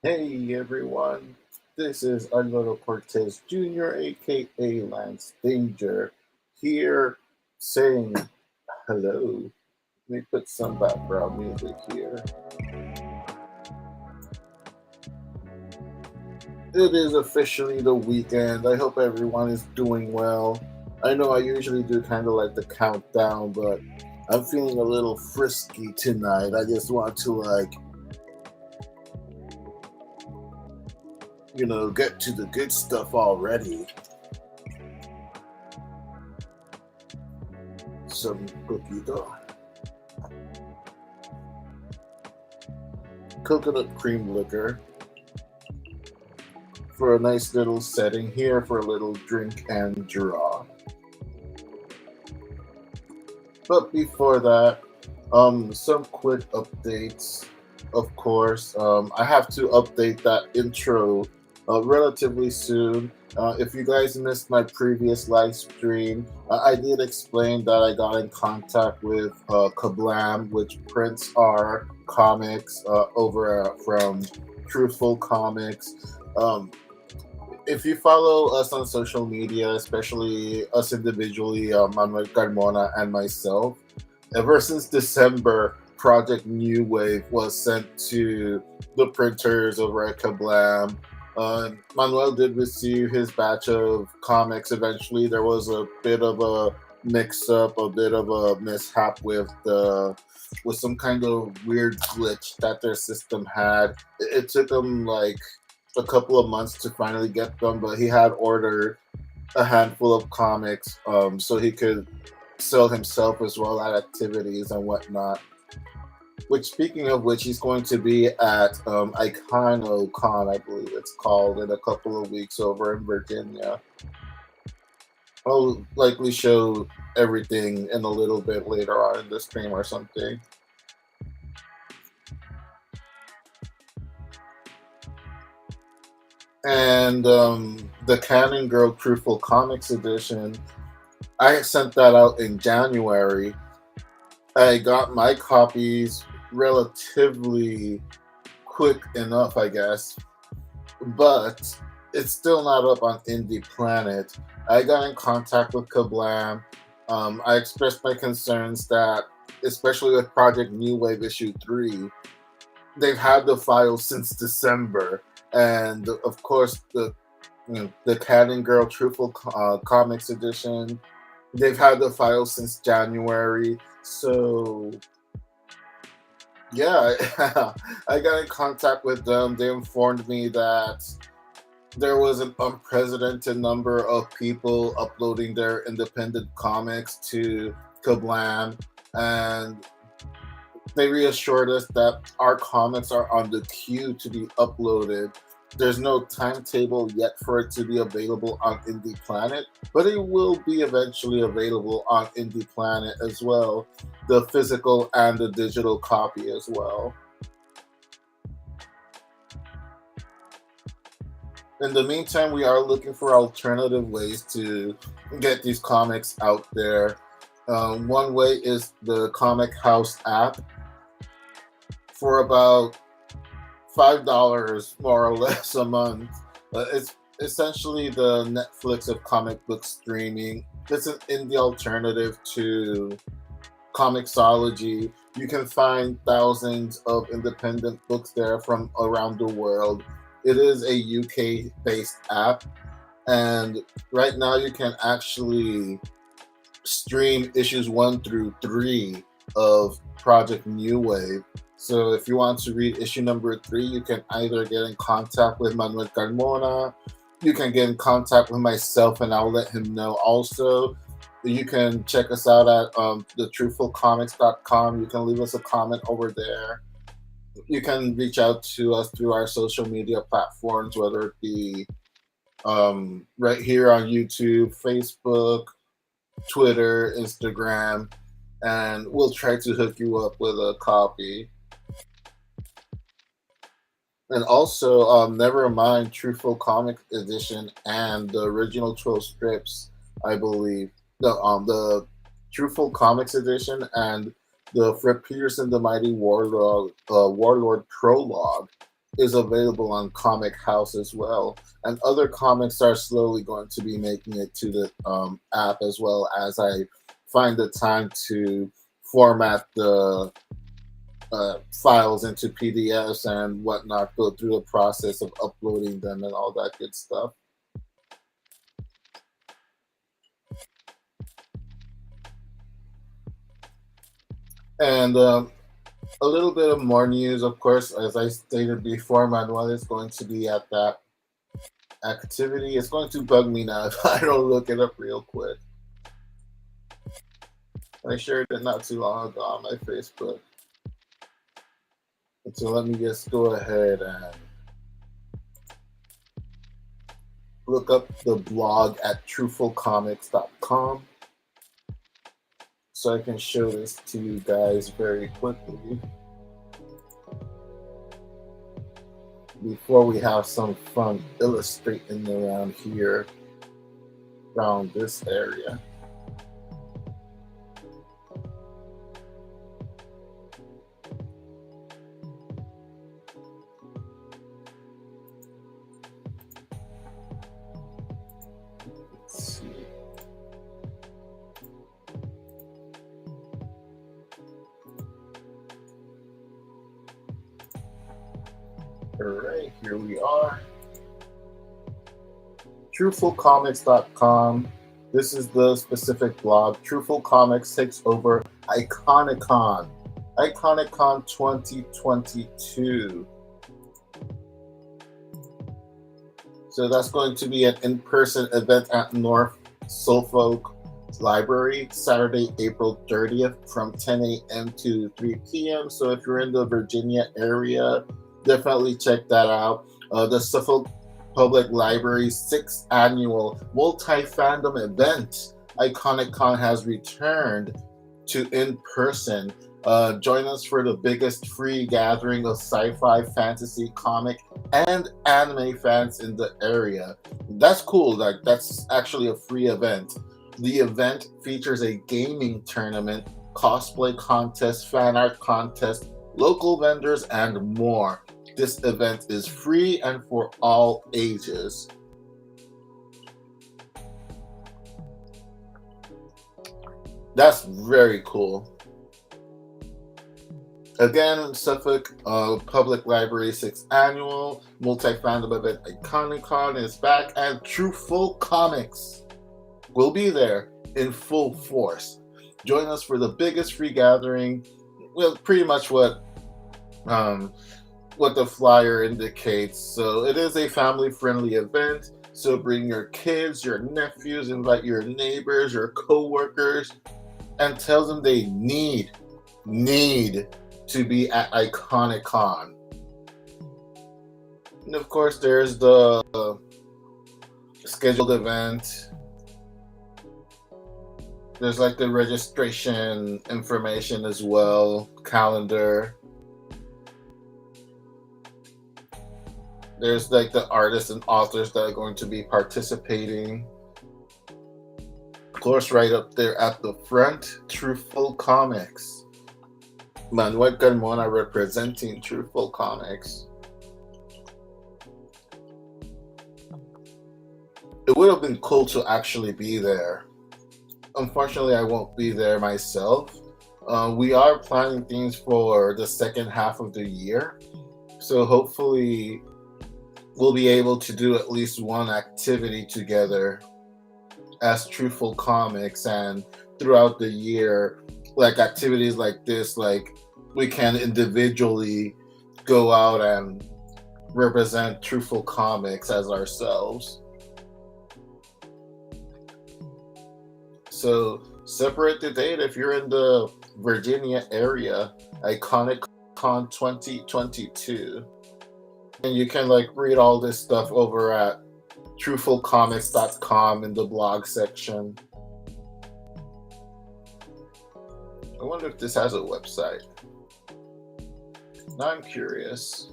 Hey everyone, this is Alvaro Cortez Jr., aka Lance Danger, here saying hello. Let me put some background music here. It is officially the weekend. I hope everyone is doing well. I know I usually do kind of like the countdown, but I'm feeling a little frisky tonight. I just want to, get to the good stuff already. Some cookie dough. Coconut cream liquor for a nice little setting here for a little drink and draw. But before that, some quick updates. Of course, I have to update that intro relatively soon. If you guys missed my previous live stream, I did explain that I got in contact with Kablam, which prints our comics over from Truthful Comics. Um, if you follow us on social media, especially us individually, Manuel Carmona and myself, ever since December, Project New Wave was sent to the printers over at Kablam. Manuel did receive his batch of comics eventually. There was a bit of a mix up, a bit of a mishap with some kind of weird glitch that their system had. It took them like a couple of months to finally get them, but he had ordered a handful of comics so he could sell himself as well at activities and whatnot. Which, speaking of which, he's going to be at IconoCon, I believe it's called, in a couple of weeks over in Virginia. I'll likely show everything in a little bit later on in the stream or something. And the Cannon Girl Truthful Comics edition, I sent that out in January. I got my copies relatively quick enough, I guess, but it's still not up on Indie Planet. I got in contact with Kablam. I expressed my concerns that, especially with Project New Wave Issue 3, they've had the file since December. And of course, the Cat and Girl Truthful Comics edition, they've had the file since January. So yeah, I got in contact with them. They informed me that there was an unprecedented number of people uploading their independent comics to Kablam, and they reassured us that our comics are on the queue to be uploaded. There's no timetable yet for it to be available on Indie Planet, but it will be eventually available on Indie Planet as well, the physical and the digital copy as well. In the meantime, we are looking for alternative ways to get these comics out there. One way is the Comic House app for about $5 more or less a month. It's essentially the Netflix of comic book streaming. It's an indie alternative to Comixology. You can find thousands of independent books there from around the world. It is a UK based app, and right now you can actually stream issues 1 through 3 of Project New Wave. So if you want to read issue number 3, you can either get in contact with Manuel Carmona, you can get in contact with myself, and I'll let him know also. You can check us out at thetruthfulcomics.com. You can leave us a comment over there. You can reach out to us through our social media platforms, whether it be right here on YouTube, Facebook, Twitter, Instagram, and we'll try to hook you up with a copy. And also, never mind Truthful Comic Edition and the original 12 strips, I believe. The Truthful Comics Edition and the Fred Peterson the Mighty Warlord Prologue is available on Comic House as well, and other comics are slowly going to be making it to the app as well as I find the time to format the files into PDFs and whatnot, go through the process of uploading them and all that good stuff. And a little bit of more news, of course, as I stated before, Manuel is going to be at that activity. It's going to bug me now if I don't look it up real quick. I shared it not too long ago on my Facebook. So let me just go ahead and look up the blog at truthfulcomics.com so I can show this to you guys very quickly before we have some fun illustrating around here, around this area. Let's see. All right, here we are. Truthfulcomics.com. This is the specific blog. Truthful Comics takes over Iconicon. Iconicon 2022. So that's going to be an in-person event at North Suffolk Library, Saturday, April 30th from 10 a.m. to 3 p.m. So if you're in the Virginia area, definitely check that out. The Suffolk Public Library's 6th annual multi-fandom event, Iconicon, has returned to in-person. Join us for the biggest free gathering of sci-fi, fantasy, comic, and anime fans in the area. That's cool. Like, that's actually a free event. The event features a gaming tournament, cosplay contest, fan art contest, local vendors, and more. This event is free and for all ages. That's very cool. Again, Suffolk Public Library 6th Annual Multi-Fandom Event Iconicon is back, and Truthful Comics will be there in full force. Join us for the biggest free gathering. Well, pretty much what the flyer indicates. So it is a family-friendly event. So bring your kids, your nephews, invite your neighbors, your co-workers, and tell them they need to be at Iconicon. And of course, there's the scheduled event. There's like the registration information as well, calendar. There's like the artists and authors that are going to be participating. Of course, right up there at the front, Truthful Comics. Manuel Carmona representing Truthful Comics. It would have been cool to actually be there. Unfortunately, I won't be there myself. We are planning things for the second half of the year. So hopefully we'll be able to do at least one activity together as Truthful Comics, and throughout the year, like activities like this, like we can individually go out and represent Truthful Comics as ourselves. So separate the date if you're in the Virginia area, Iconicon 2022. And you can like read all this stuff over at truthfulcomics.com in the blog section. I wonder if this has a website. Now I'm curious.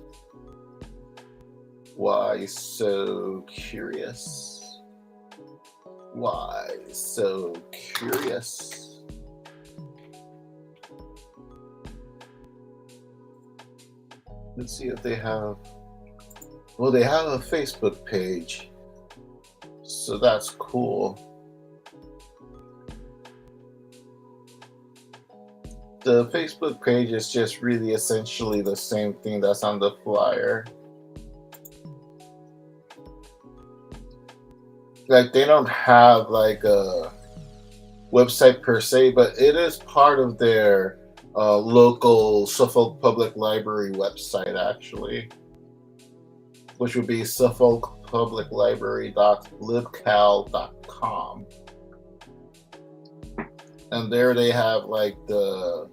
Why so curious? Why so curious? Let's see if they have Well, they have a Facebook page, so that's cool. The Facebook page is just really essentially the same thing that's on the flyer. Like they don't have like a website per se, but it is part of their local Suffolk Public Library website actually, which would be suffolkpubliclibrary.libcal.com. And there they have like the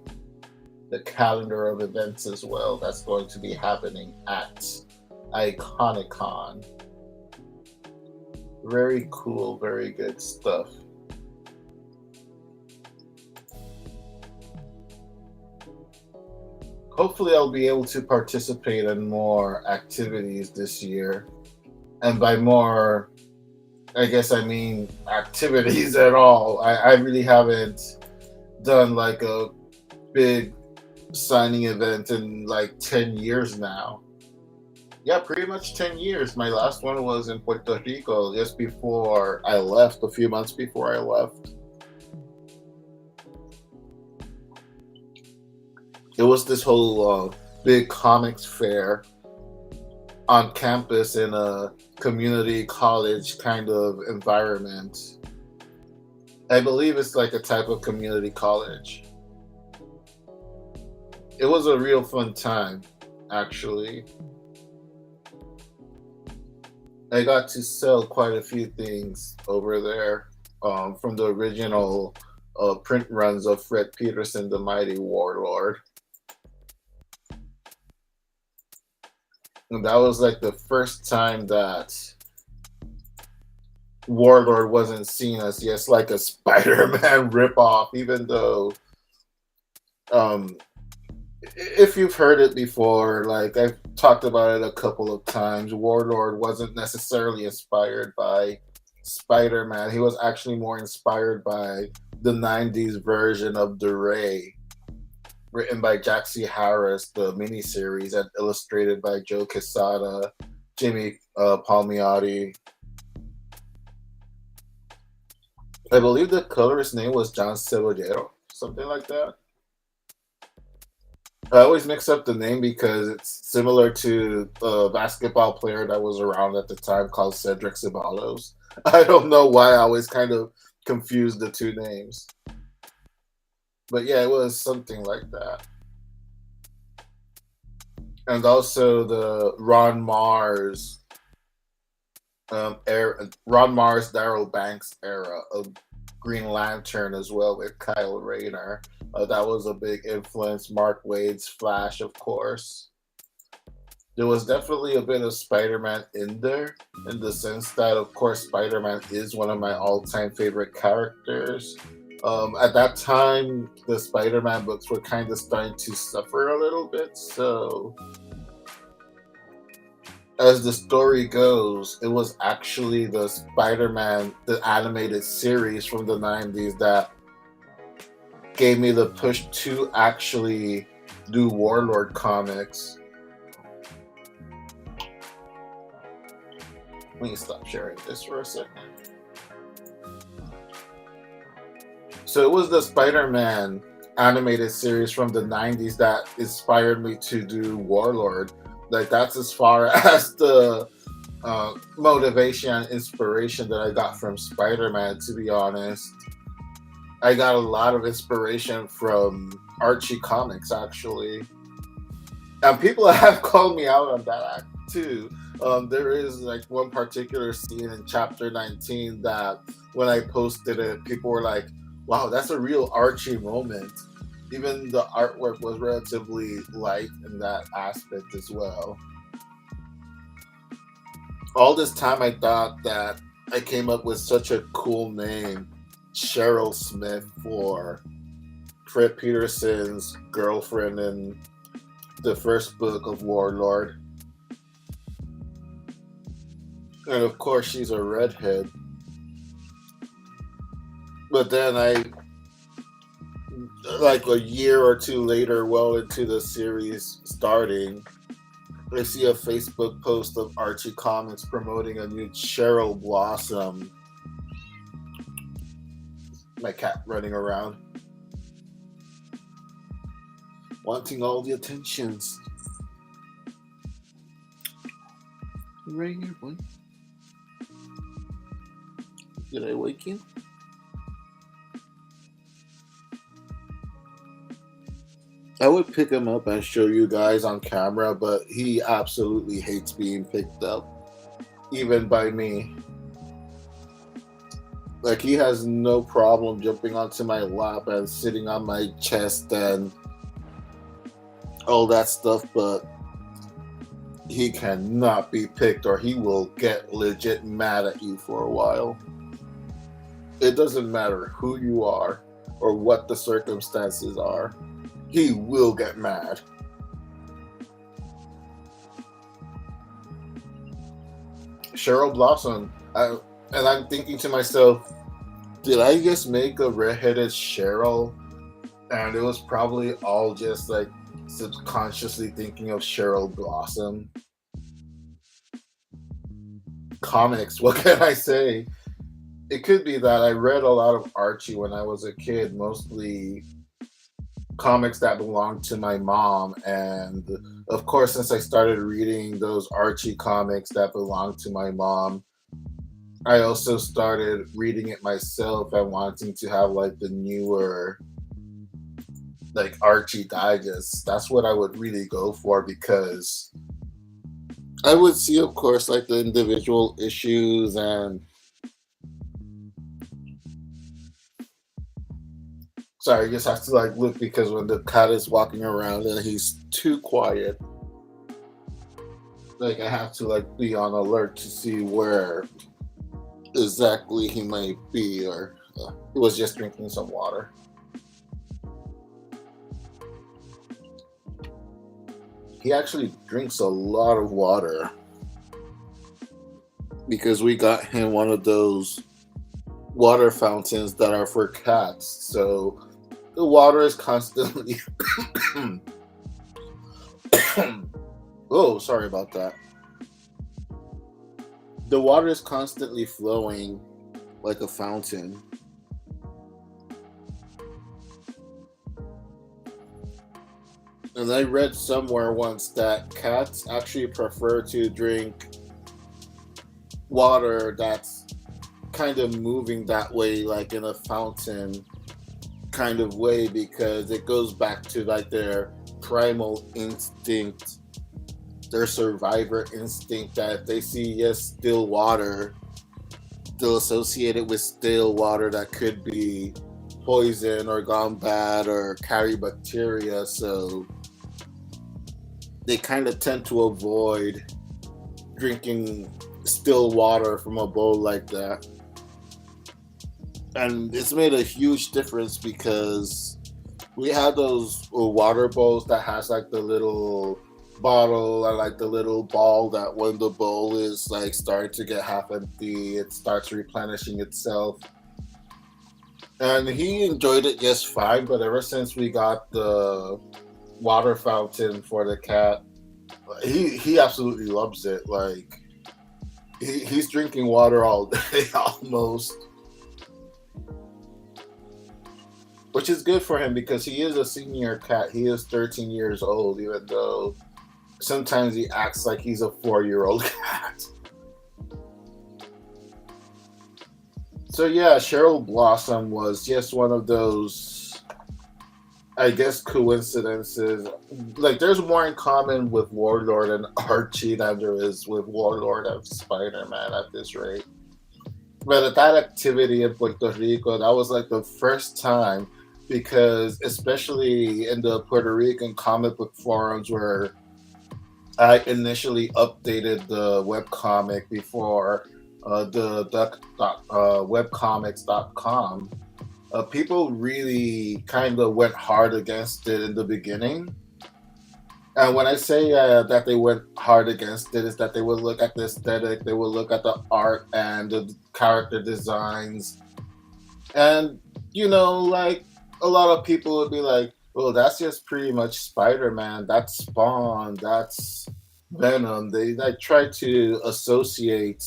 calendar of events as well that's going to be happening at Iconicon. Very cool, very good stuff. Hopefully, I'll be able to participate in more activities this year. And by more, I guess I mean activities at all. I really haven't done like a big signing event in like 10 years now. Yeah, pretty much 10 years. My last one was in Puerto Rico just before I left, a few months before I left. It was this whole big comics fair on campus in a community college kind of environment. I believe it's like a type of community college. It was a real fun time, actually. I got to sell quite a few things over there from the original print runs of Fred Peterson, the Mighty Warlord. And that was like the first time that Warlord wasn't seen as just like a Spider-Man ripoff, even though um, if you've heard it before, like I've talked about it a couple of times, Warlord wasn't necessarily inspired by Spider Man. He was actually more inspired by the 90s version of The Ray, written by Jack C. Harris, the miniseries, and illustrated by Joe Quesada, Jimmy Palmiotti. I believe the colorist's name was John Cebollero, something like that. I always mix up the name because it's similar to the basketball player that was around at the time called Cedric Ceballos. I don't know why I always kind of confused the two names. But yeah, it was something like that. And also the Ron Mars, Daryl Banks era of Green Lantern as well with Kyle Rayner. That was a big influence. Mark Wade's Flash, of course. There was definitely a bit of Spider-Man in there, in the sense that, of course, Spider-Man is one of my all-time favorite characters. At that time, the Spider-Man books were kind of starting to suffer a little bit, so as the story goes, it was actually the Spider-Man, the animated series from the 90s that gave me the push to actually do Warlord comics. Let me stop sharing this for a second. So it was the Spider-Man animated series from the 90s that inspired me to do Warlord. Like that's as far as the motivation and inspiration that I got from Spider-Man, to be honest. I got a lot of inspiration from Archie comics, actually. And people have called me out on that too. There is like one particular scene in chapter 19 that when I posted it, people were like, wow, that's a real Archie moment. Even the artwork was relatively light in that aspect as well. All this time, I thought that I came up with such a cool name, Cheryl Smith, for Fred Peterson's girlfriend in the first book of Warlord. And of course, she's a redhead. But then like a year or two later, well into the series starting, I see a Facebook post of Archie Comics promoting a new Cheryl Blossom. My cat running around, wanting all the attentions. Right here, boy. Did I wake you? I would pick him up and show you guys on camera, but he absolutely hates being picked up, even by me. Like, he has no problem jumping onto my lap and sitting on my chest and all that stuff, but he cannot be picked or he will get legit mad at you for a while. It doesn't matter who you are or what the circumstances are, he will get mad. Cheryl Blossom. And I'm thinking to myself, did I just make a redheaded Cheryl? And it was probably all just like subconsciously thinking of Cheryl Blossom. Comics, what can I say? It could be that I read a lot of Archie when I was a kid, mostly comics that belonged to my mom. And of course, since I started reading those Archie comics that belonged to my mom, I also started reading it myself and wanting to have like the newer like Archie Digest. That's what I would really go for because I would see, of course, like the individual issues and sorry, I just have to like look because when the cat is walking around and he's too quiet, like I have to like be on alert to see where exactly he might be, or he was just drinking some water. He actually drinks a lot of water because we got him one of those water fountains that are for cats. So the water is constantly. Oh, sorry about that. The water is constantly flowing like a fountain. And I read somewhere once that cats actually prefer to drink water that's kind of moving that way, like in a fountain kind of way, because it goes back to like their primal instinct, their survivor instinct, that if they see just still water, they'll associate it with still water that could be poison or gone bad or carry bacteria. So they kind of tend to avoid drinking still water from a bowl like that. And it's made a huge difference because we have those water bowls that has like the little bottle and like the little ball that when the bowl is like starting to get half empty, it starts replenishing itself. And he enjoyed it just fine, but ever since we got the water fountain for the cat, he absolutely loves it. Like he's drinking water all day almost, which is good for him because he is a senior cat. He is 13 years old, even though sometimes he acts like he's a 4-year-old cat. So yeah, Cheryl Blossom was just one of those, I guess, coincidences. Like, there's more in common with Warlord and Archie than there is with Warlord and Spider-Man at this rate. But at that activity in Puerto Rico, that was like the first time, because especially in the Puerto Rican comic book forums where I initially updated the webcomic before the webcomics.com, people really kind of went hard against it in the beginning. And when I say that they went hard against it, is that they would look at the aesthetic, they would look at the art and the character designs. And, like a lot of people would be like, well, that's just pretty much Spider Man, that's Spawn, that's Venom, they try to associate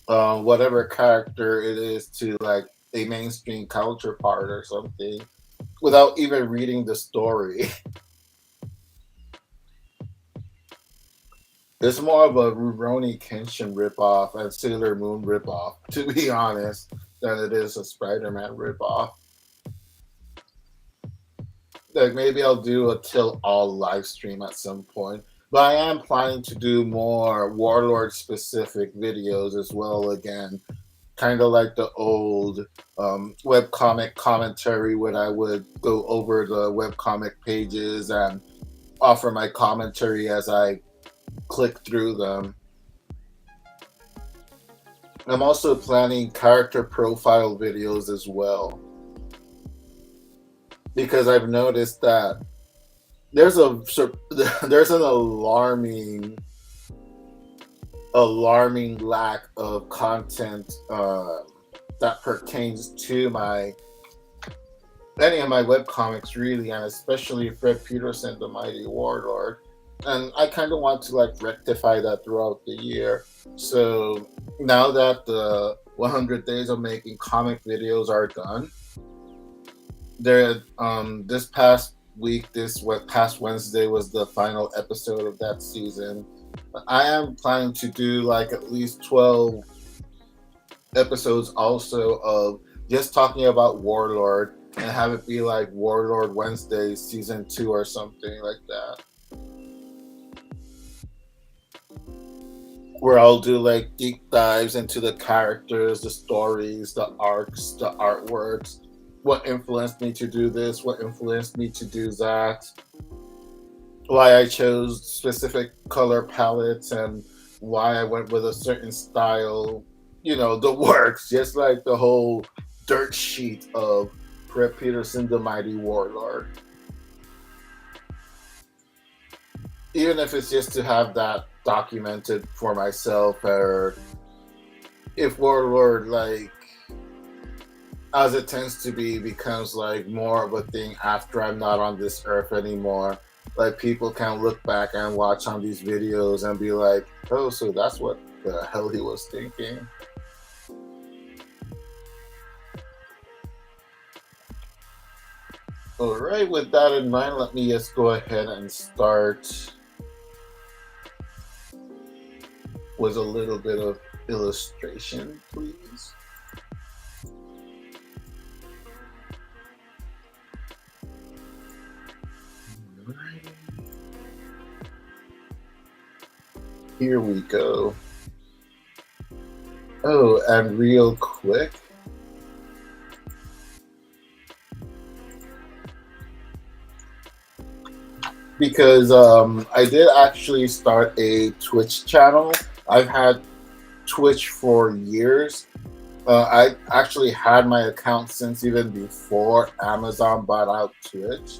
whatever character it is to like a mainstream culture part or something without even reading the story. It's more of a Rurouni Kenshin ripoff and Sailor Moon ripoff, to be honest, than it is a Spider-Man ripoff. Like maybe I'll do a Kill All live stream at some point. But I am planning to do more Warlord specific videos as well again. Kind of like the old webcomic commentary when I would go over the webcomic pages and offer my commentary as I click through them. I'm also planning character profile videos as well because I've noticed that there's a there's an alarming lack of content that pertains to my any of my webcomics really, and especially Fred Peterson, the Mighty Warlord. And I kind of want to like rectify that throughout the year. So now that the 100 days of making comic videos are done, there this past week, past Wednesday was the final episode of that season. I am planning to do like at least 12 episodes also of just talking about Warlord and have it be like Warlord Wednesday season 2 or something like that. Where I'll do like deep dives into the characters, the stories, the arcs, the artworks, what influenced me to do this, what influenced me to do that, why I chose specific color palettes, and why I went with a certain style. You know, the works, just like the whole dirt sheet of Fred Peterson, the Mighty Warlord. Even if it's just to have that documented for myself, or if Warlord, like, as it tends to be, becomes like more of a thing after I'm not on this earth anymore. Like people can look back and watch on these videos and be like, oh, so that's what the hell he was thinking. All right, with that in mind, let me just go ahead and start with a little bit of illustration, please. Here we go. Oh, and real quick, because I did actually start a Twitch channel. I've had Twitch for years. I actually had my account since even before Amazon bought out Twitch.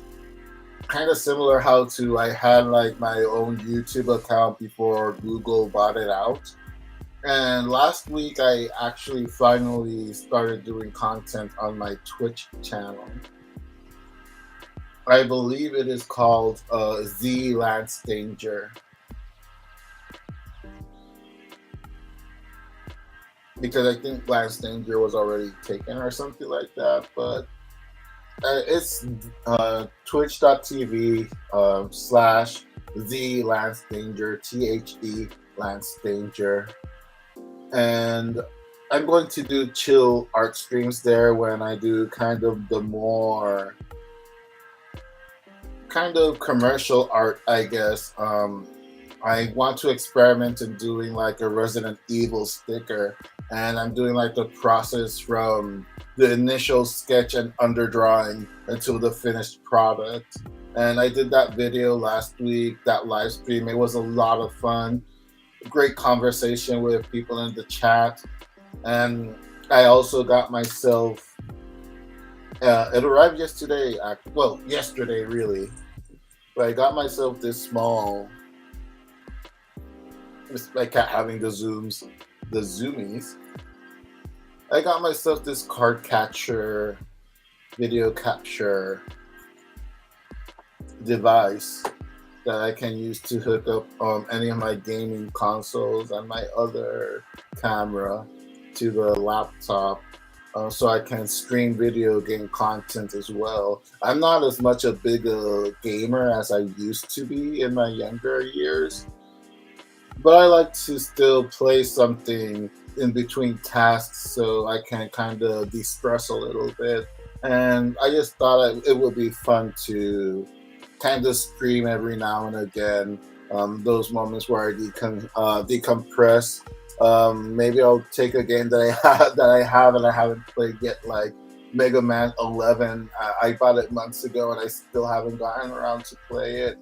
Kind of similar how to I had like my own YouTube account before Google bought it out. And last week I actually finally started doing content on my Twitch channel. I believe it is called Z Lance Danger. Because I think Lance Danger was already taken or something like that, but it's twitch.tv slash Z Lance Danger, THE Lance Danger. And I'm going to do chill art streams there when I do kind of the more kind of commercial art, I guess. I want to experiment in doing like a Resident Evil sticker, and I'm doing like the process from the initial sketch and underdrawing until the finished product. And I did that video last week, that live stream. It was a lot of fun. Great conversation with people in the chat. And I also got myself, it arrived yesterday, well, yesterday really. But I got myself this small, it's my cat having the zoomies. I got myself this card catcher, video capture device. that I can use to hook up any of my gaming consoles and my other camera to the laptop, so I can stream video game content as well. I'm not as much a big gamer as I used to be in my younger years, but I like to still play something in between tasks so I can kind of de-stress a little bit. And I just thought it would be fun to kind of stream every now and again. Those moments where I decompress. Maybe I'll take a game that I have and I haven't played yet, like Mega Man 11. I bought it months ago and I still haven't gotten around to play it.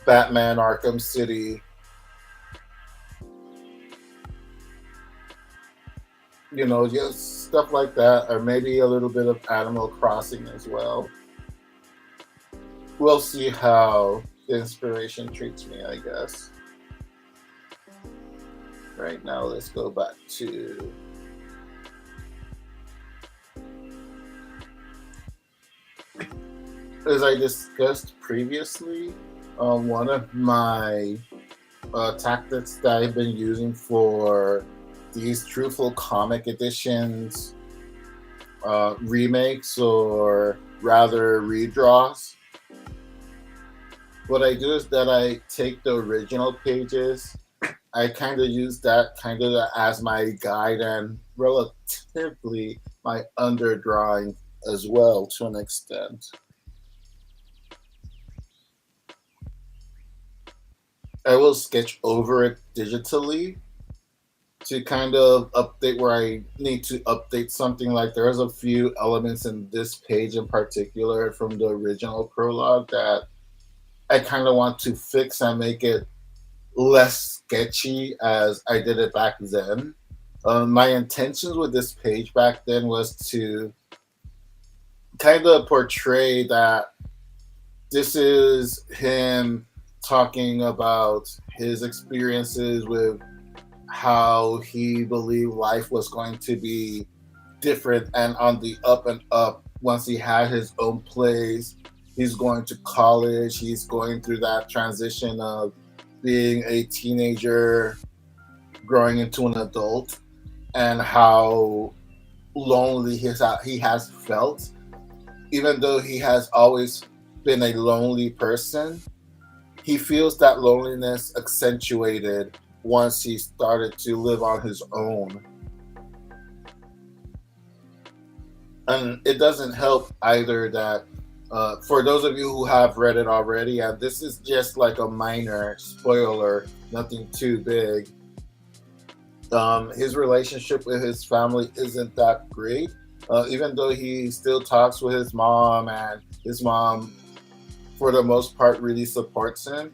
Batman Arkham City, just stuff like that, or maybe a little bit of Animal Crossing as well. We'll see how the inspiration treats me, I guess. Right now, let's go back to. As I discussed previously, one of my tactics that I've been using for these Truthful Comic Editions remakes, or rather redraws. What I do is that I take the original pages, I kind of use that kind of as my guide and relatively my underdrawing as well to an extent. I will sketch over it digitally to kind of update where I need to update something. Like there's a few elements in this page in particular from the original prologue that I kind of want to fix and make it less sketchy as I did it back then. My intentions with this page back then was to kind of portray that this is him talking about his experiences with how he believed life was going to be different and on the up and up once he had his own place. He's going to college, he's going through that transition of being a teenager, growing into an adult, and how lonely he has felt. Even though he has always been a lonely person, he feels that loneliness accentuated once he started to live on his own. And it doesn't help either that, for those of you who have read it already, and this is just like a minor spoiler, nothing too big, his relationship with his family isn't that great. Even though he still talks with his mom, and his mom, for the most part, really supports him,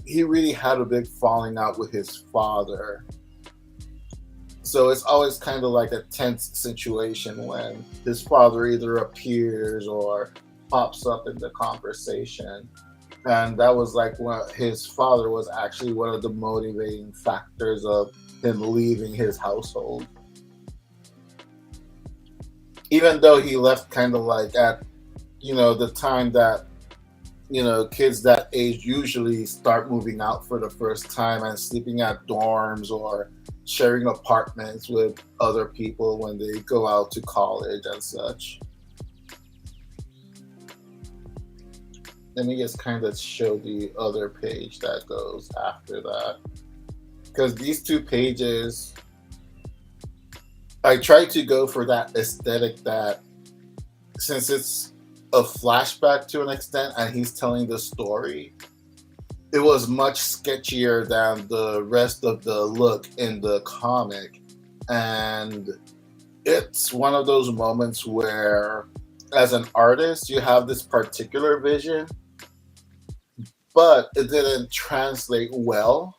he really had a big falling out with his father. So it's always kind of like a tense situation when his father either appears or pops up in the conversation. And that was like his father was actually one of the motivating factors of him leaving his household. Even though he left kind of like at, the time that, kids that age usually start moving out for the first time and sleeping at dorms or sharing apartments with other people when they go out to college and such. Let me just kind of show the other page that goes after that. Because these two pages, I try to go for that aesthetic that, since it's a flashback to an extent and he's telling the story, it was much sketchier than the rest of the look in the comic. And it's one of those moments where, as an artist, you have this particular vision, but it didn't translate well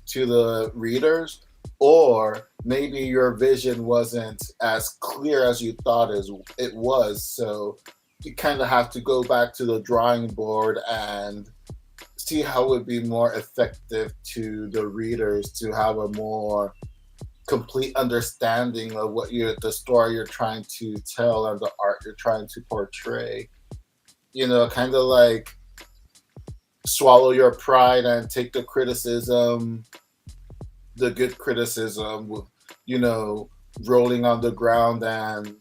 to the readers, or maybe your vision wasn't as clear as you thought it was. So you kind of have to go back to the drawing board and see how it would be more effective to the readers to have a more complete understanding of the story you're trying to tell and the art you're trying to portray. Kind of like swallow your pride and take the criticism, the good criticism, with, you know, rolling on the ground and,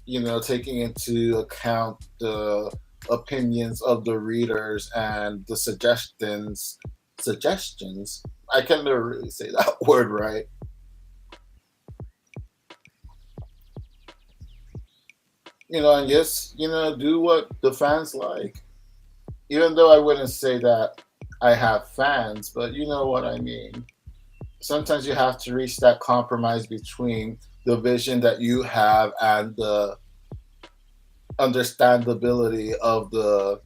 you know, taking into account the opinions of the readers and the suggestions. I can never really say that word right. You know, and just, you know, do what the fans like. Even though I wouldn't say that I have fans, but you know what I mean. Sometimes you have to reach that compromise between the vision that you have and the understandability of the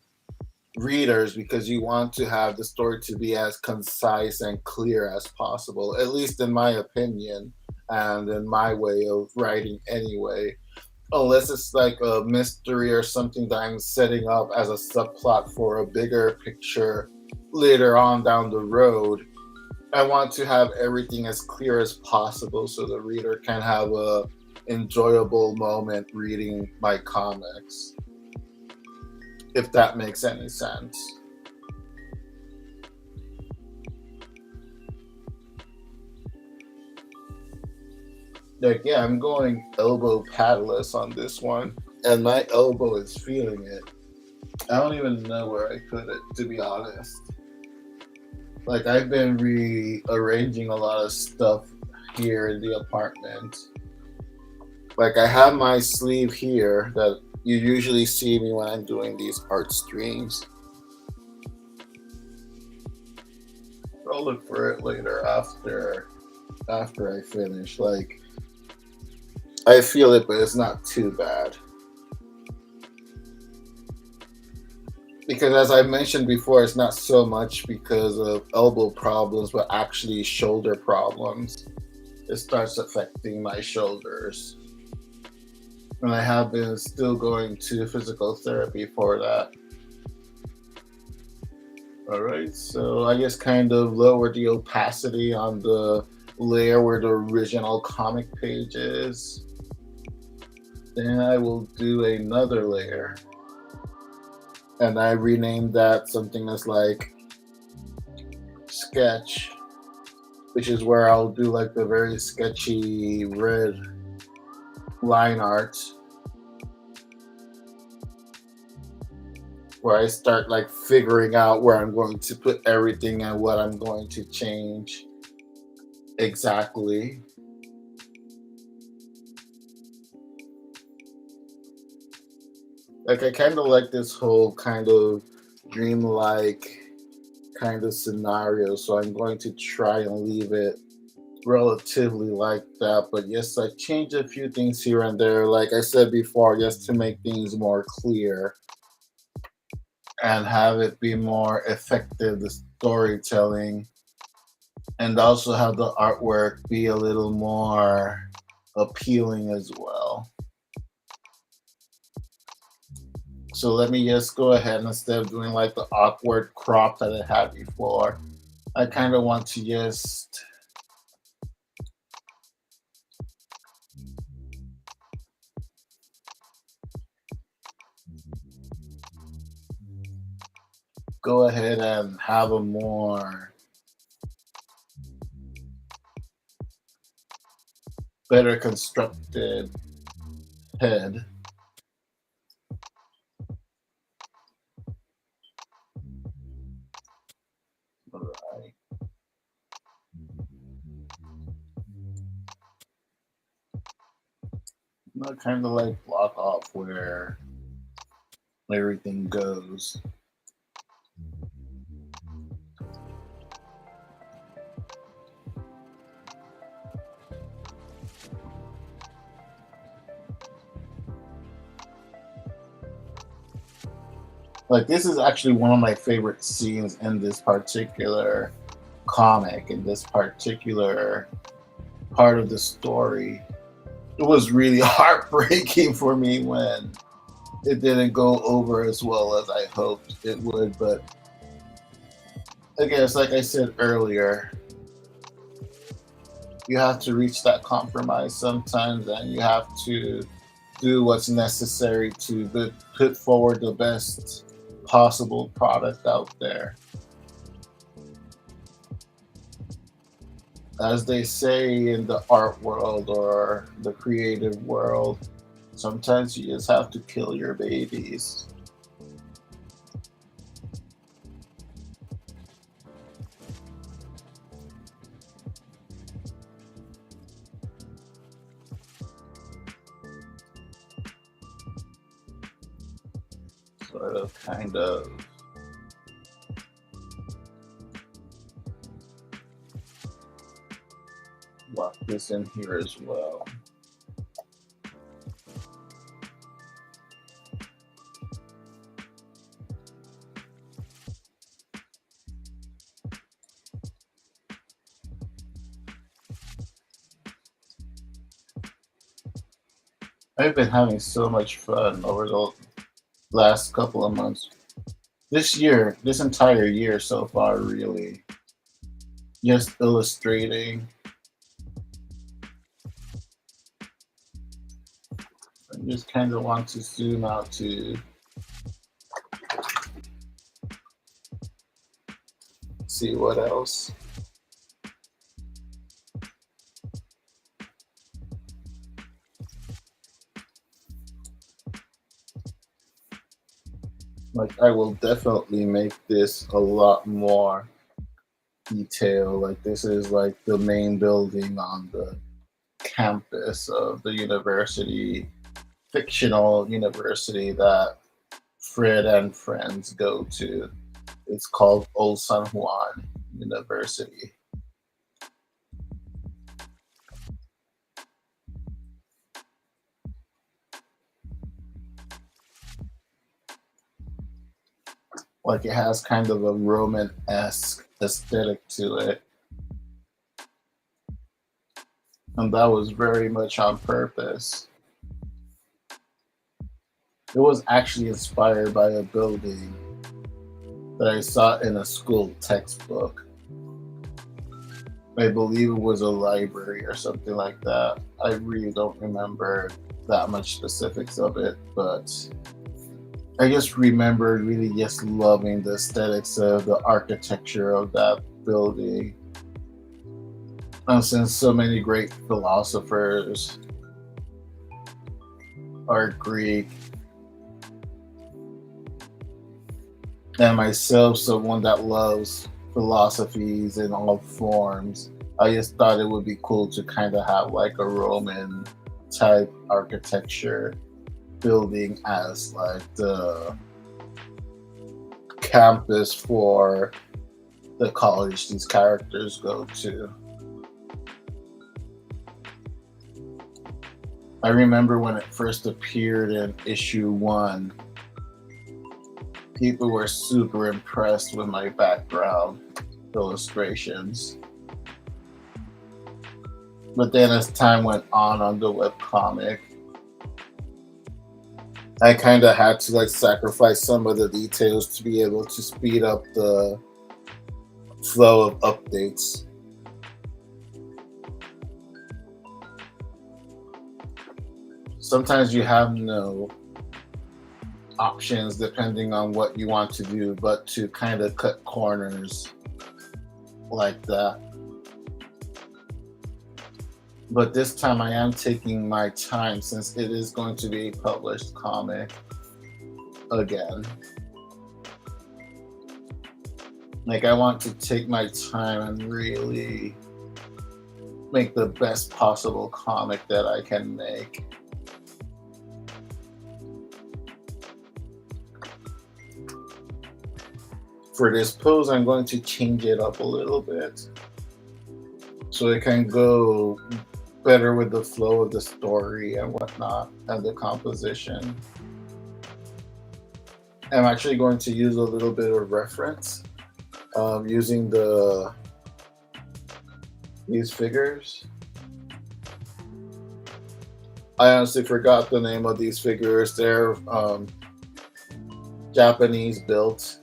readers, because you want to have the story to be as concise and clear as possible, at least in my opinion and in my way of writing anyway. Unless it's like a mystery or something that I'm setting up as a subplot for a bigger picture later on down the road, I want to have everything as clear as possible so the reader can have a enjoyable moment reading my comics, if that makes any sense. Like, yeah, I'm going elbow paddless on this one, and my elbow is feeling it. I don't even know where I put it, to be honest. Like, I've been rearranging a lot of stuff here in the apartment. Like, I have my sleeve here that you usually see me when I'm doing these art streams. I'll look for it later after I finish. Like, I feel it, but it's not too bad. Because as I mentioned before, it's not so much because of elbow problems, but actually shoulder problems. It starts affecting my shoulders. And I have been still going to physical therapy for that. All right, so I just kind of lower the opacity on the layer where the original comic page is. Then I will do another layer. And I renamed that something that's like sketch, which is where I'll do like the very sketchy red line art, where I start like figuring out where I'm going to put everything and what I'm going to change exactly. Like, I kind of like this whole kind of dreamlike kind of scenario, so I'm going to try and leave it relatively like that. But yes, I changed a few things here and there, like I said before, just to make things more clear and have it be more effective, the storytelling, and also have the artwork be a little more appealing as well. So let me just go ahead, instead of doing like the awkward crop that I had before, I kind of want to just go ahead and have a more better constructed head. All right. Not kind of like block off where everything goes. Like, this is actually one of my favorite scenes in this particular comic, in this particular part of the story. It was really heartbreaking for me when it didn't go over as well as I hoped it would. But I guess, like I said earlier, you have to reach that compromise sometimes, and you have to do what's necessary to put forward the best possible product out there. As they say in the art world or the creative world, sometimes you just have to kill your babies. Sort of, kind of. Lock this in here as well. I've been having so much fun over the last couple of months. This year, this entire year so far, really, just illustrating. I just kind of want to zoom out to see what else. Like, I will definitely make this a lot more detail. Like, this is like the main building on the campus of the university, fictional university that Fred and friends go to. It's called Old San Juan University. Like, it has kind of a Roman-esque aesthetic to it. And that was very much on purpose. It was actually inspired by a building that I saw in a school textbook. I believe it was a library or something like that. I really don't remember that much specifics of it, but I just remember really just loving the aesthetics of the architecture of that building. And since so many great philosophers are Greek, and myself, someone that loves philosophies in all forms, I just thought it would be cool to kind of have like a Roman type architecture building as like the campus for the college these characters go to. I remember when it first appeared in issue 1, people were super impressed with my background illustrations. But then as time went on the webcomic, I kind of had to like sacrifice some of the details to be able to speed up the flow of updates. Sometimes you have no options depending on what you want to do, but to kind of cut corners like that. But this time I am taking my time since it is going to be a published comic again. Like, I want to take my time and really make the best possible comic that I can make. For this pose, I'm going to change it up a little bit so it can go better with the flow of the story and whatnot and the composition. I'm actually going to use a little bit of reference using these figures. I honestly forgot the name of these figures. They're Japanese built,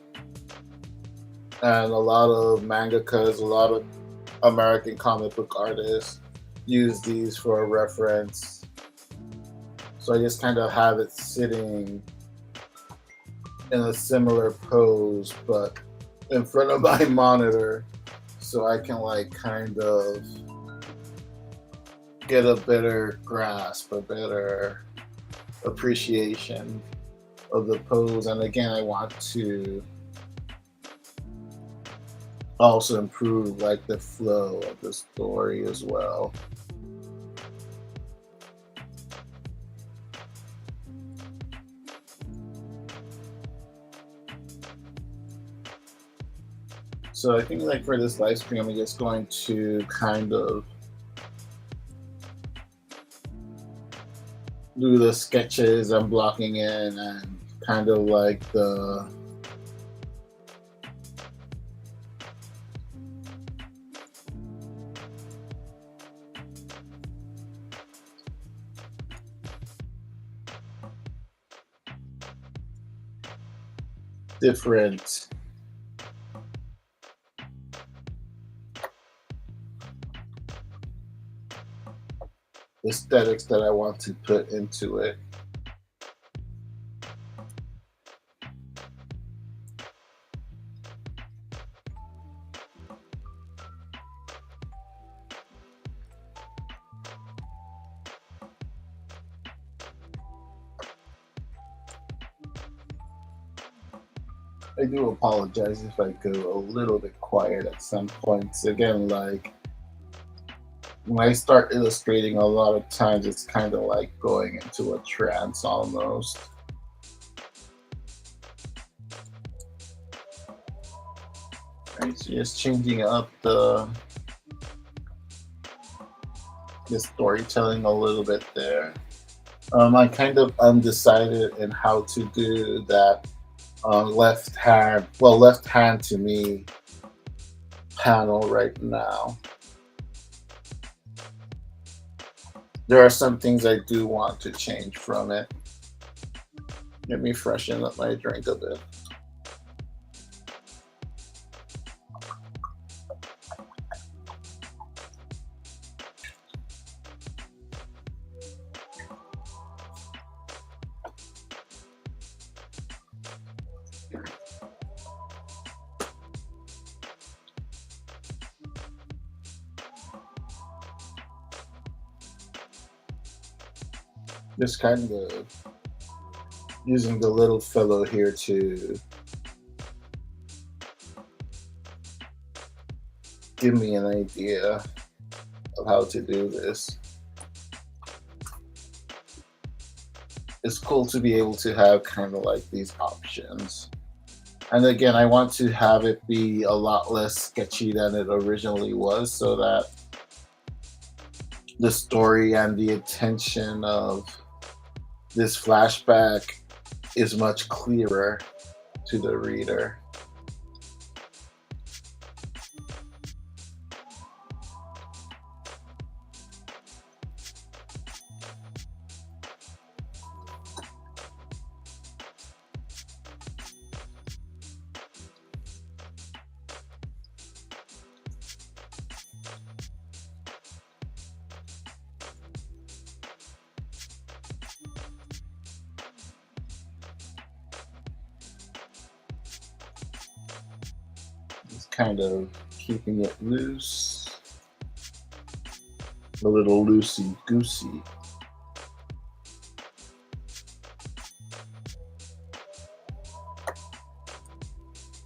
and a lot of mangakas, a lot of American comic book artists use these for a reference. So I just kind of have it sitting in a similar pose, but in front of my monitor, so I can like kind of get a better grasp, a better appreciation of the pose. And again, I want to also improve like the flow of the story as well. So I think like for this live stream, I'm just going to kind of do the sketches I'm blocking in and kind of like the different aesthetics that I want to put into it. I do apologize if I go a little bit quiet at some points. Again, like when I start illustrating, a lot of times it's kind of like going into a trance almost. Right, so just changing up the storytelling a little bit there. I kind of undecided in how to do that left hand to me panel right now. There are some things I do want to change from it. Let me freshen up my drink a bit. Just kind of using the little fellow here to give me an idea of how to do this. It's cool to be able to have kind of like these options. And again, I want to have it be a lot less sketchy than it originally was so that the story and the attention of this flashback is much clearer to the reader. Just kind of keeping it loose, a little loosey goosey.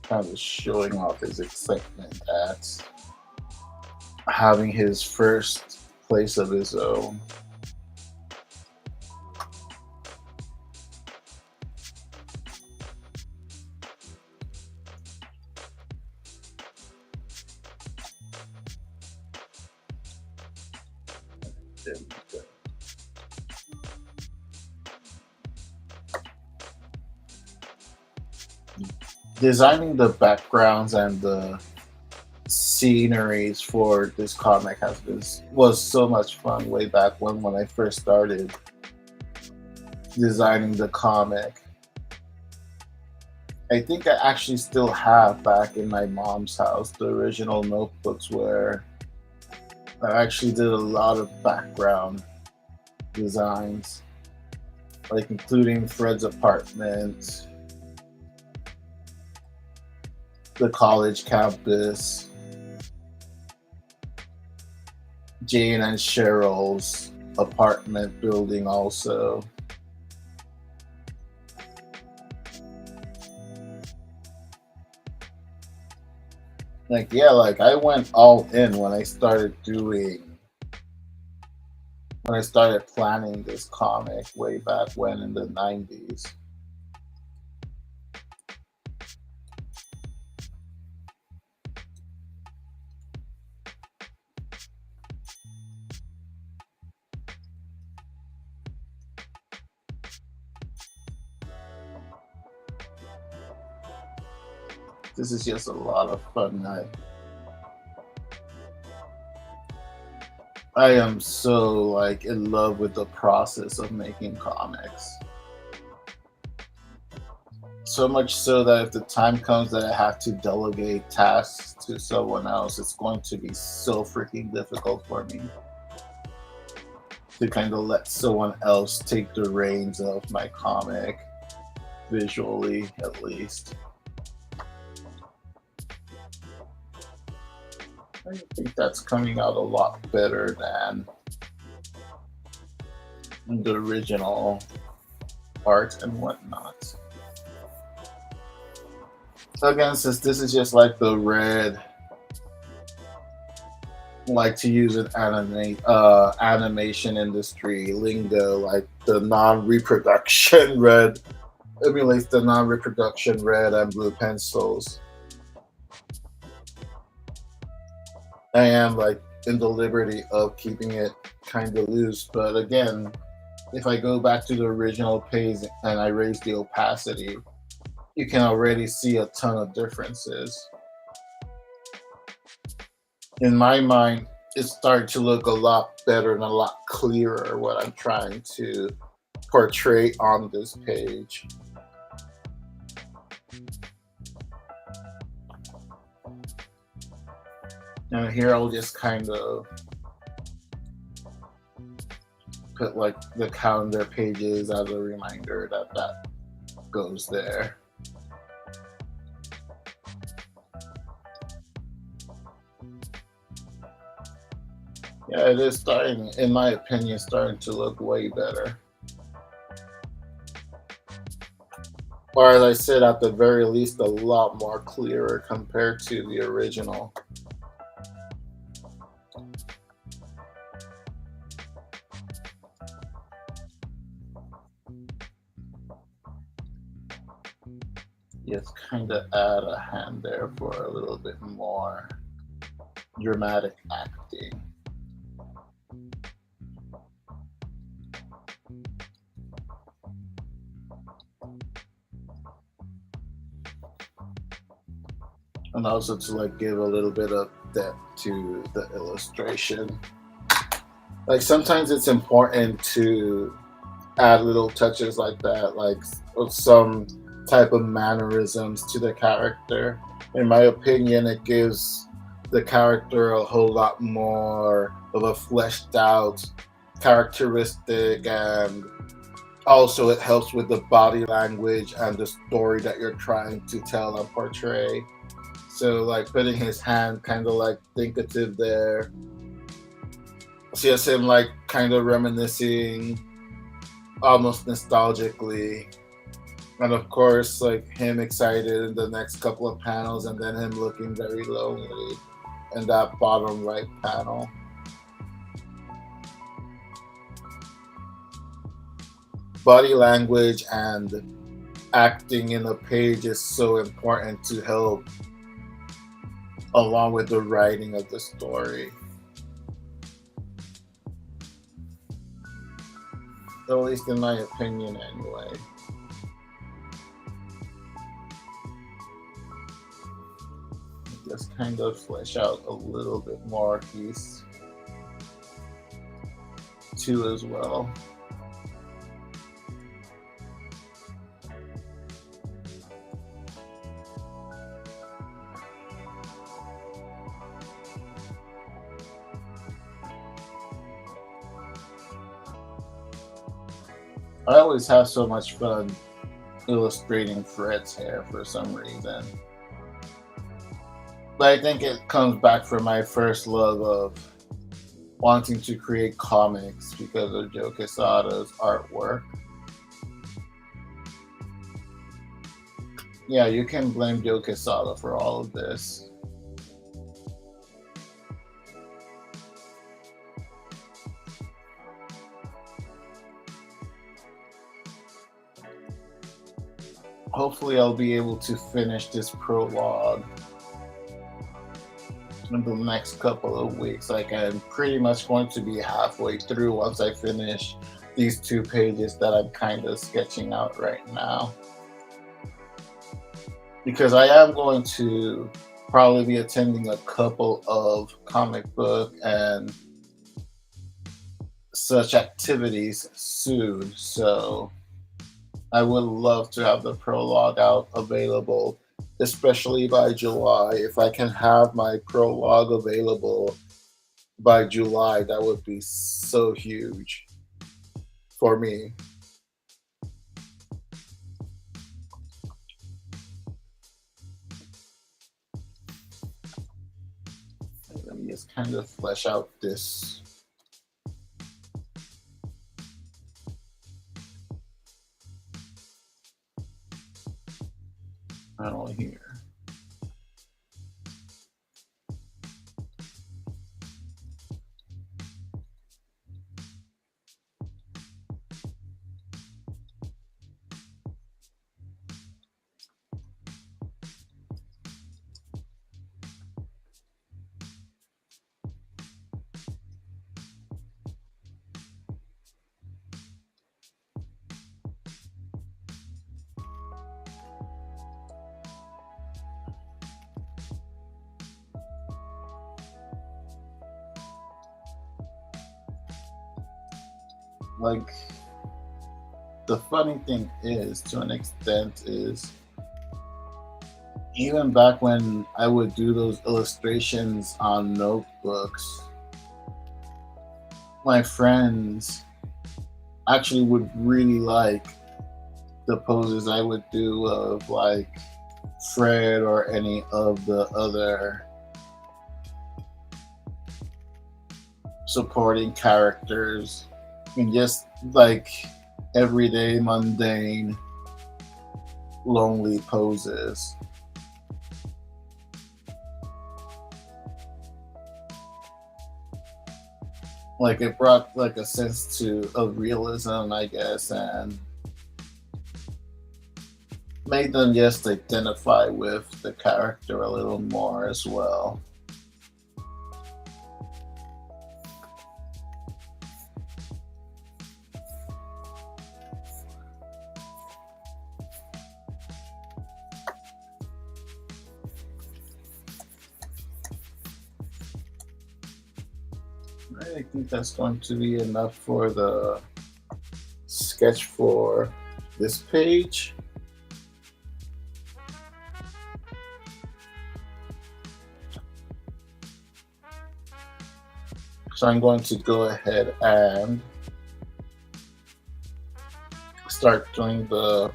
Kind of showing off his excitement at having his first place of his own. There we go. Designing the backgrounds and the sceneries for this comic was so much fun way back when I first started designing the comic. I think I actually still have back in my mom's house the original notebooks where I actually did a lot of background designs, like including Fred's apartment, the college campus, Jane and Cheryl's apartment building also. Like, yeah, like I went all in when I started planning this comic way back when in the 90s. This is just a lot of fun. I am so like in love with the process of making comics. So much so that if the time comes that I have to delegate tasks to someone else, it's going to be so freaking difficult for me to kind of let someone else take the reins of my comic, visually at least. I think that's coming out a lot better than the original art and whatnot. Again, since this is just like the red, like to use an animation industry lingo, like the non-reproduction red emulates the non-reproduction red and blue pencils. I am like in the liberty of keeping it kind of loose, but again, if I go back to the original page and I raise the opacity, you can already see a ton of differences. In my mind, it's starting to look a lot better and a lot clearer what I'm trying to portray on this page. And here I'll just kind of put like the calendar pages as a reminder that that goes there. Yeah, it is starting, in my opinion, starting to look way better. Or as I said, at the very least, a lot more clearer compared to the original. Just kind of add a hand there for a little bit more dramatic acting. And also to like give a little bit of depth to the illustration. Like sometimes it's important to add little touches like that, like some type of mannerisms to the character. In my opinion, it gives the character a whole lot more of a fleshed out characteristic, and also it helps with the body language and the story that you're trying to tell and portray. So like putting his hand kind of like thinkative there. See us him like kind of reminiscing almost nostalgically. And of course, like him excited in the next couple of panels, and then him looking very lonely in that bottom right panel. Body language and acting in a page is so important to help along with the writing of the story. At least in my opinion, anyway. Just kind of flesh out a little bit more piece too as well. I always have so much fun illustrating Fred's hair for some reason. But I think it comes back from my first love of wanting to create comics because of Joe Quesada's artwork. Yeah, you can blame Joe Quesada for all of this. Hopefully, I'll be able to finish this prologue in the next couple of weeks. Like, I'm pretty much going to be halfway through once I finish these 2 pages that I'm kind of sketching out right now. Because I am going to probably be attending a couple of comic book and such activities soon. So I would love to have the prologue out available, especially by July. If I can have my prologue available by July, that would be so huge for me. Let me just kind of flesh out this panel here. Like, the funny thing is, to an extent, is even back when I would do those illustrations on notebooks, my friends actually would really like the poses I would do of like Fred or any of the other supporting characters, and just like everyday mundane lonely poses. Like, it brought like a sense to of realism, I guess, and made them just identify with the character a little more as well. I think that's going to be enough for the sketch for this page. So I'm going to go ahead and start doing the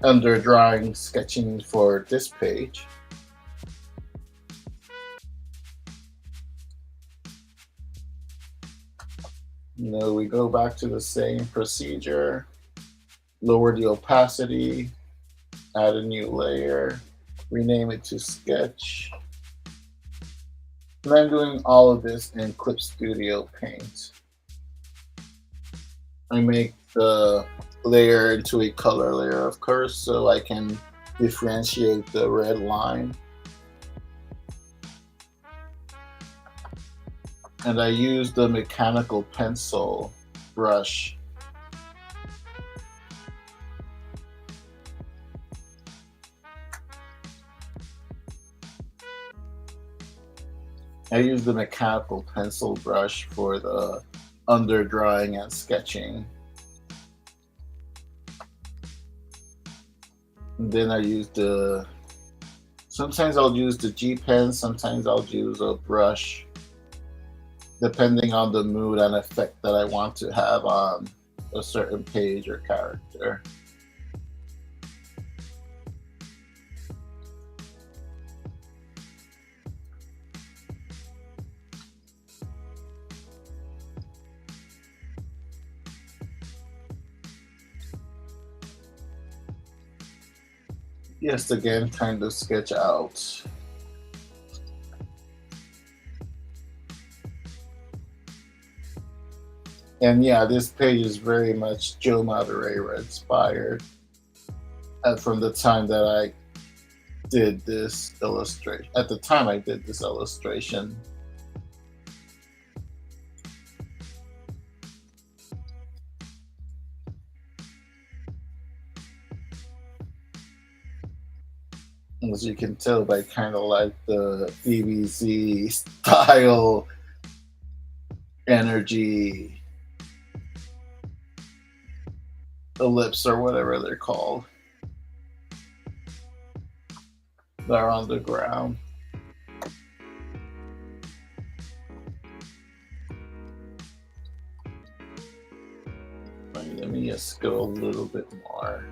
under drawing sketching for this page. We go back to the same procedure, lower the opacity, add a new layer, rename it to sketch. And I'm doing all of this in Clip Studio Paint. I make the layer into a color layer, of course, so I can differentiate the red line. And I use the mechanical pencil brush for the under drawing and sketching. And then I use sometimes I'll use the G pen, sometimes I'll use a brush, depending on the mood and effect that I want to have on a certain page or character. Yes, again, kind of sketch out. And yeah, this page is very much Joe Madureira inspired. And from the time that I did this illustration, at the time I did this illustration, as you can tell by kind of like the DBZ style energy ellipse or whatever they're called. They're on the ground. Let me just go a little bit more.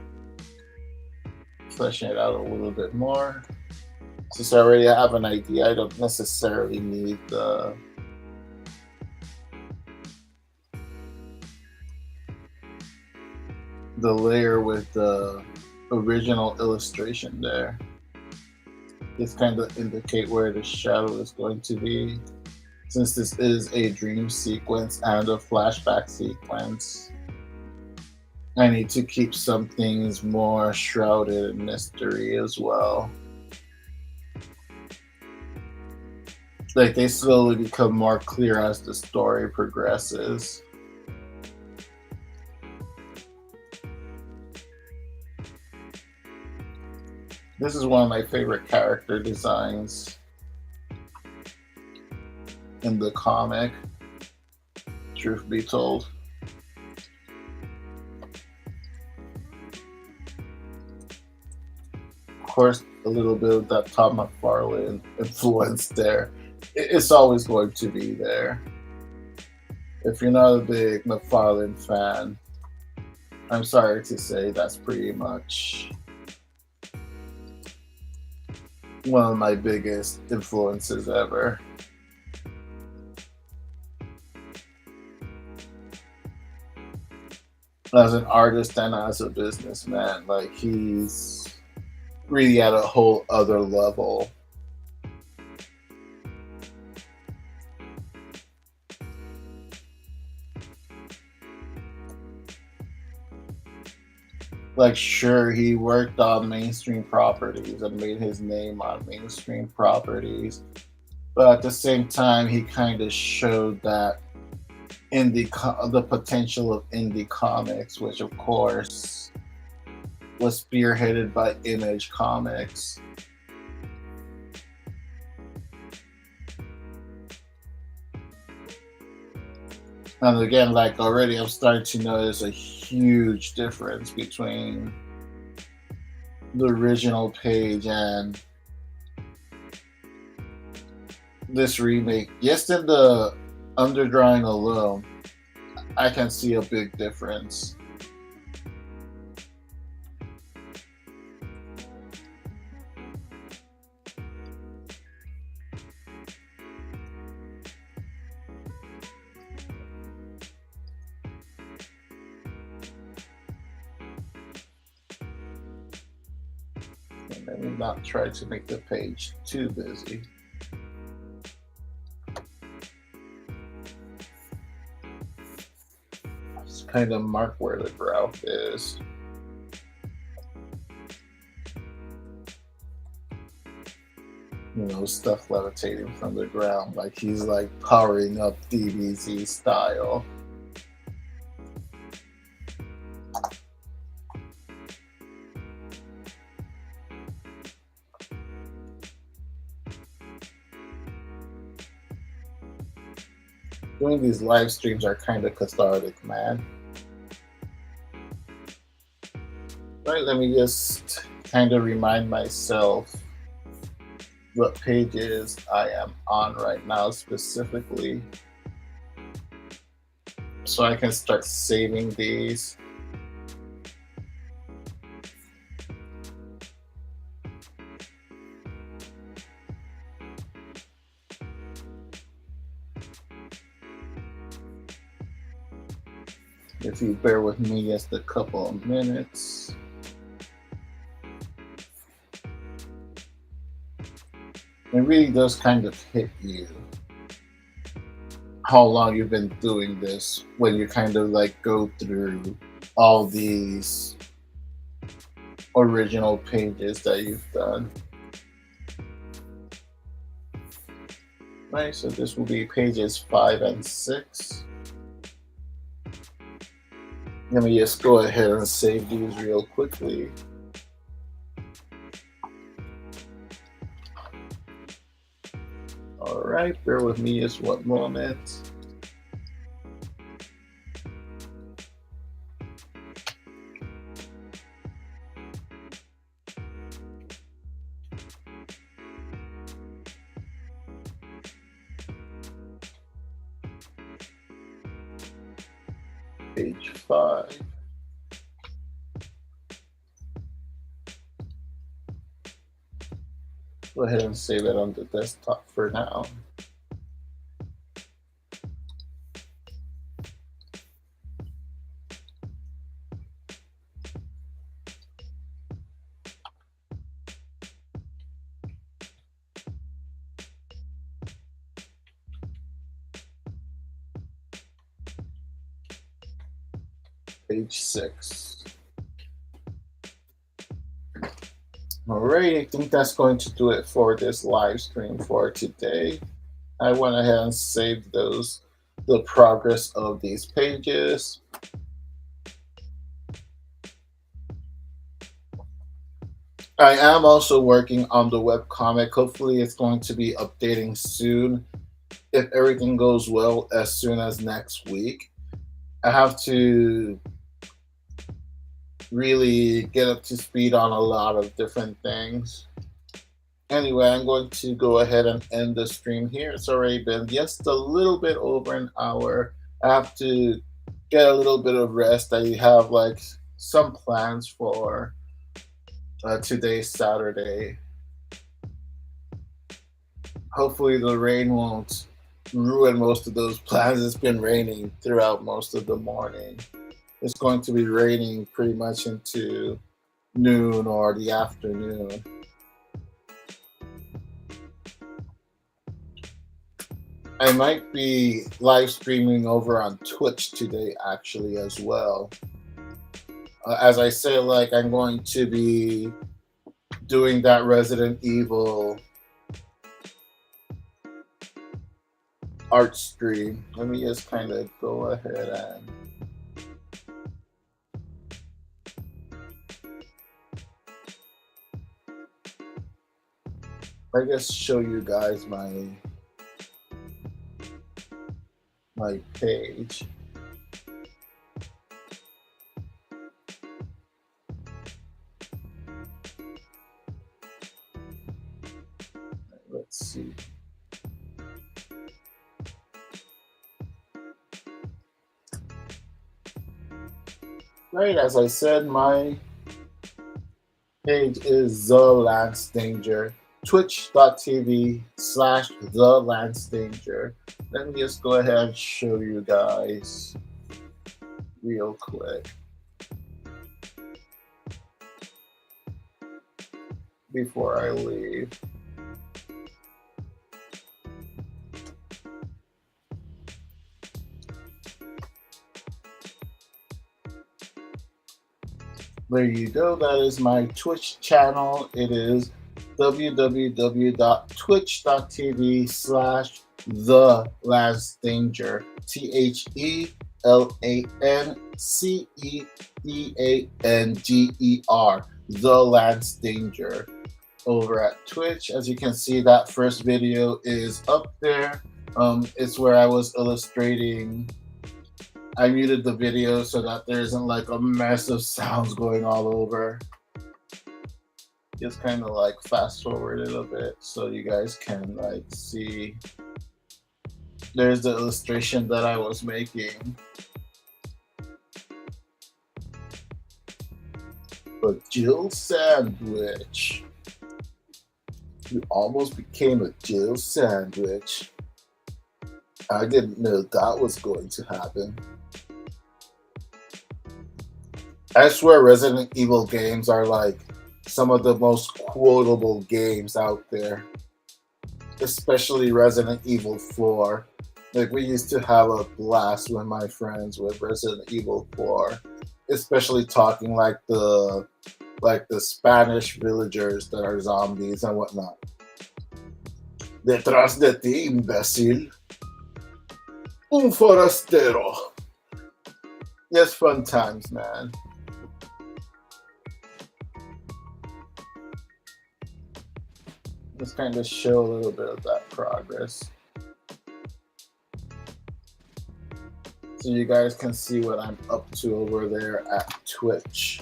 Fleshing it out a little bit more. Since I already have an idea, I don't necessarily need the layer with the original illustration there. Just kind of indicate where the shadow is going to be. Since this is a dream sequence and a flashback sequence, I need to keep some things more shrouded in mystery as well. Like they slowly become more clear as the story progresses. This is one of my favorite character designs in the comic, truth be told. Of course, a little bit of that Tom McFarlane influence there. It's always going to be there. If you're not a big McFarlane fan, I'm sorry to say that's pretty much one of my biggest influences ever. As an artist and as a businessman, like he's really at a whole other level. Like, sure, he worked on mainstream properties and made his name on mainstream properties, but at the same time, he kind of showed that the potential of indie comics, which of course was spearheaded by Image Comics. And again, like already, I'm starting to notice a huge difference between the original page and this remake. Just in the underdrawing alone, I can see a big difference. Let me not try to make the page too busy. Just kind of mark where the ground is. You know, stuff levitating from the ground, like he's like powering up DBZ style. Doing these live streams are kind of cathartic, man. Right, let me just kind of remind myself what pages I am on right now specifically, so I can start saving these. If you bear with me just a couple of minutes. It really does kind of hit you how long you've been doing this when you kind of like go through all these original pages that you've done. Right, so this will be pages 5 and 6. Let me just go ahead and save these real quickly. All right, bear with me just one moment. Page 5. Go ahead and save it on the desktop for now. Page 6. All right, I think that's going to do it for this live stream for today. I went ahead and saved the progress of these pages. I am also working on the webcomic. Hopefully it's going to be updating soon. If everything goes well, as soon as next week. I have to really get up to speed on a lot of different things. Anyway, I'm going to go ahead and end the stream here. It's already been just a little bit over an hour. I have to get a little bit of rest. I have like some plans for today's Saturday. Hopefully the rain won't ruin most of those plans. It's been raining throughout most of the morning. It's going to be raining pretty much into noon or the afternoon. I might be live streaming over on Twitch today actually as well. As I say, like I'm going to be doing that Resident Evil art stream. Let me just kind of go ahead and I guess show you guys my page. Let's see. Right, as I said, my page is The Lance Danger. Twitch.tv/The Lance Danger. Let me just go ahead and show you guys real quick before I leave. There you go. That is my Twitch channel. It is www.twitch.tv/The Lance Danger. TheLanceDanger. The Lance Danger. Over at Twitch. As you can see, that first video is up there. It's where I was illustrating. I muted the video so that there isn't like a mess of sounds going all over. Just kind of like fast forward it a bit so you guys can like see. There's the illustration that I was making. But Jill sandwich. You almost became a Jill sandwich. I didn't know that was going to happen. I swear Resident Evil games are like some of the most quotable games out there. especially Resident Evil 4. Like we used to have a blast with my friends with Resident Evil 4, especially talking like the Spanish villagers that are zombies and whatnot. Detrás de ti, imbécil. Un forastero. Yes, fun times, man. Let's kind of show a little bit of that progress, so you guys can see what I'm up to over there at Twitch.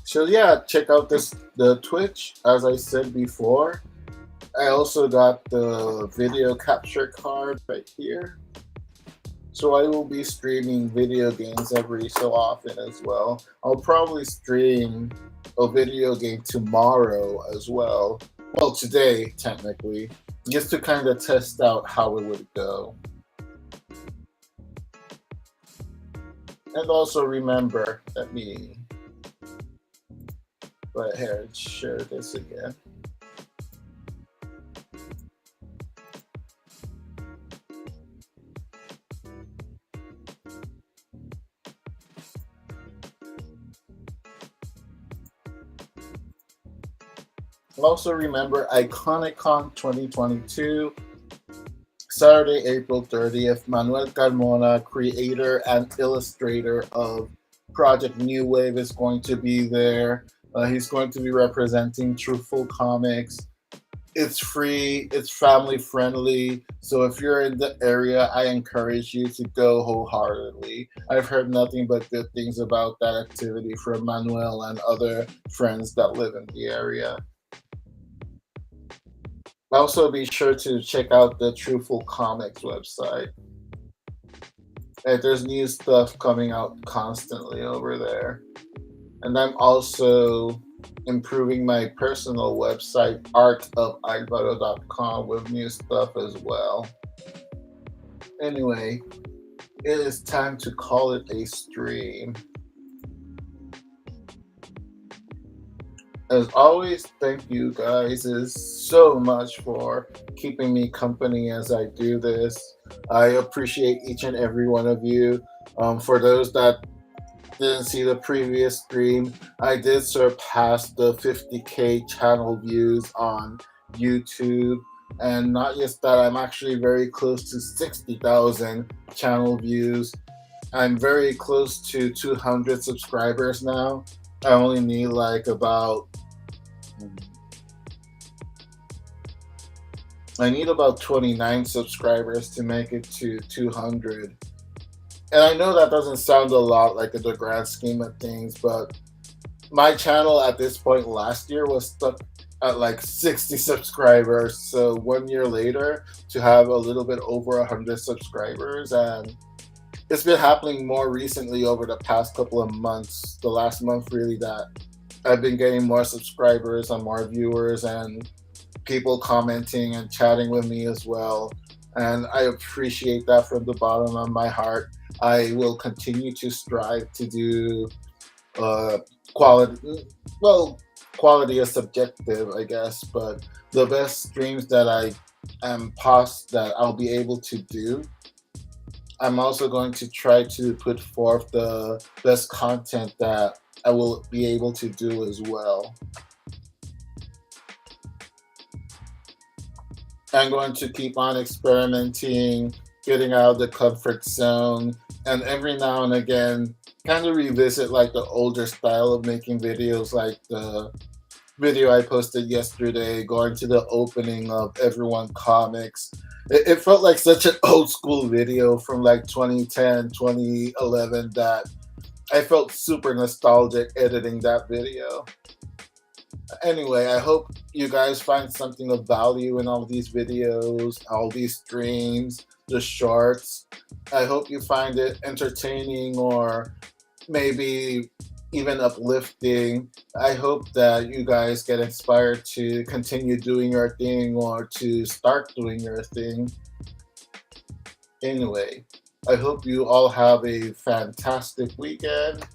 So yeah, check out the Twitch. As I said before, I also got the video capture card right here. So I will be streaming video games every so often as well. I'll probably stream a video game tomorrow as well. Well, today, technically, just to kind of test out how it would go. And also remember, let me go ahead and share this again. Also remember IconicCon 2022, Saturday, April 30th. Manuel Carmona, creator and illustrator of Project New Wave, is going to be there. He's going to be representing Truthful Comics. It's free, it's family friendly. So if you're in the area, I encourage you to go wholeheartedly. I've heard nothing but good things about that activity from Manuel and other friends that live in the area. Also, be sure to check out the Truthful Comics website. There's new stuff coming out constantly over there. And I'm also improving my personal website, artofalvaro.com, with new stuff as well. Anyway, it is time to call it a stream. As always, thank you guys so much for keeping me company as I do this. I appreciate each and every one of you. For those that didn't see the previous stream, I did surpass the 50K channel views on YouTube. And not just that, I'm actually very close to 60,000 channel views. I'm very close to 200 subscribers now. I only need like about 29 subscribers to make it to 200. And I know that doesn't sound a lot like in the grand scheme of things, but my channel at this point last year was stuck at like 60 subscribers. So 1 year later, to have a little bit over 100 subscribers, and it's been happening more recently over the past couple of months, the last month really, that I've been getting more subscribers and more viewers and people commenting and chatting with me as well. And I appreciate that from the bottom of my heart. I will continue to strive to do quality. Well, quality is subjective, I guess, but the best streams that that I'll be able to do. I'm also going to try to put forth the best content that I will be able to do as well. I'm going to keep on experimenting, getting out of the comfort zone, and every now and again, kind of revisit like the older style of making videos, like the video I posted yesterday, going to the opening of Everyone Comics. It felt like such an old school video from like 2010, 2011 that I felt super nostalgic editing that video. Anyway, I hope you guys find something of value in all these videos, all these streams, the shorts. I hope you find it entertaining or maybe even uplifting. I hope that you guys get inspired to continue doing your thing or to start doing your thing. Anyway, I hope you all have a fantastic weekend.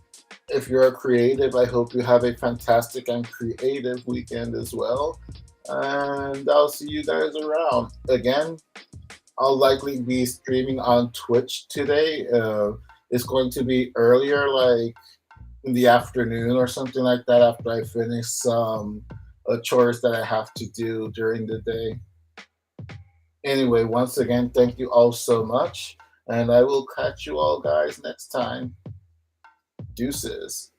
If you're a creative, I hope you have a fantastic and creative weekend as well. and I'll see you guys around. Again, I'll likely be streaming on Twitch today. It's going to be earlier, like in the afternoon or something like that, after I finish some chores that I have to do during the day. Anyway, once again, thank you all so much, and I will catch you all guys next time. Deuces.